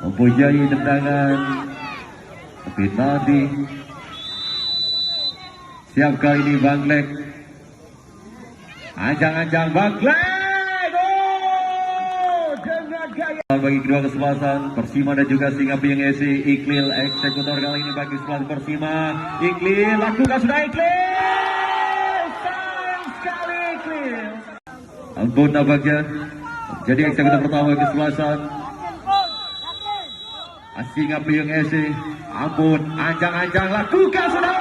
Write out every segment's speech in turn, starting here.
mempunyai tendangan penalti. Siap kali ini Bang Lek. Ancang-ancang Bang Lek. Dengan gaya bagi kedua kesebelasan Persima dan juga Singa Pieng SC. Iqlil eksekutor kali ini bagi kesebelasan Persima. Iqlil lakukan sudah Iqlil. Sayang sekali Iqlil. Ampun nampaknya jadi eksekutor pertama kesebelasan Singa Pieng SC. Ampun, ancang-ancang lakukan sudah.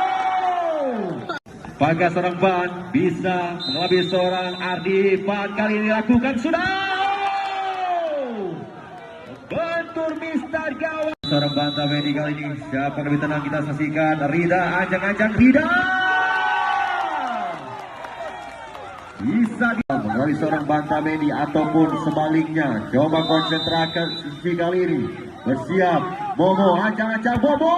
Apakah seorang Ban bisa mengelabui seorang Ardi? Ban kali ini lakukan sudah. Bentur Mister gawang. Seorang Bantamedi kali ini siapa lebih tenang kita saksikan. Rida, ancang-ancang Rida. Bisa mengalami seorang Bantamedi ataupun sebaliknya. Coba konsentrasi kali ini. Bersiap, Bobo, ancang-ancang Bobo.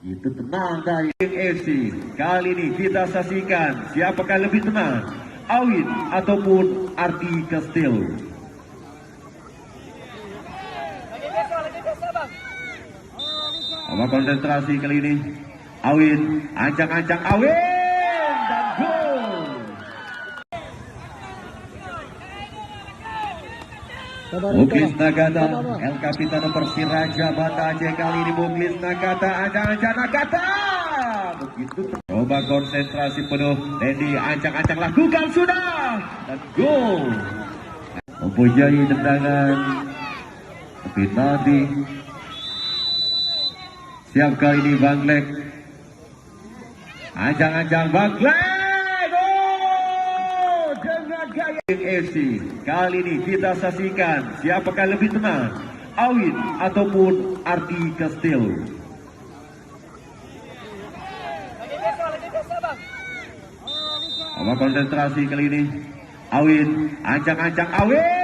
Itu tenang dari FC. Kali ini kita saksikan siapakah lebih tenang, Awin ataupun Ardi Kastil. Coba konsentrasi kali ini. Awin, ancang-ancang Awin dan gol. Muklis Nagata, El Capitano Persiraja Banda Aceh kali ini Muklis Nagata, ancang-ancang Nagata. Begitu coba konsentrasi penuh. Dendi ancang-ancang lakukan sudah dan gol. Mempunyai tendangan penalti. Siap kali ini Bang Lek. Ancang-ancang Bang Lek. FC. Kali ini kita saksikan siapakah lebih tenang, Awin ataupun Ardi Kastil. Apa konsentrasi kali ini? Awin, ancang-ancang Awin.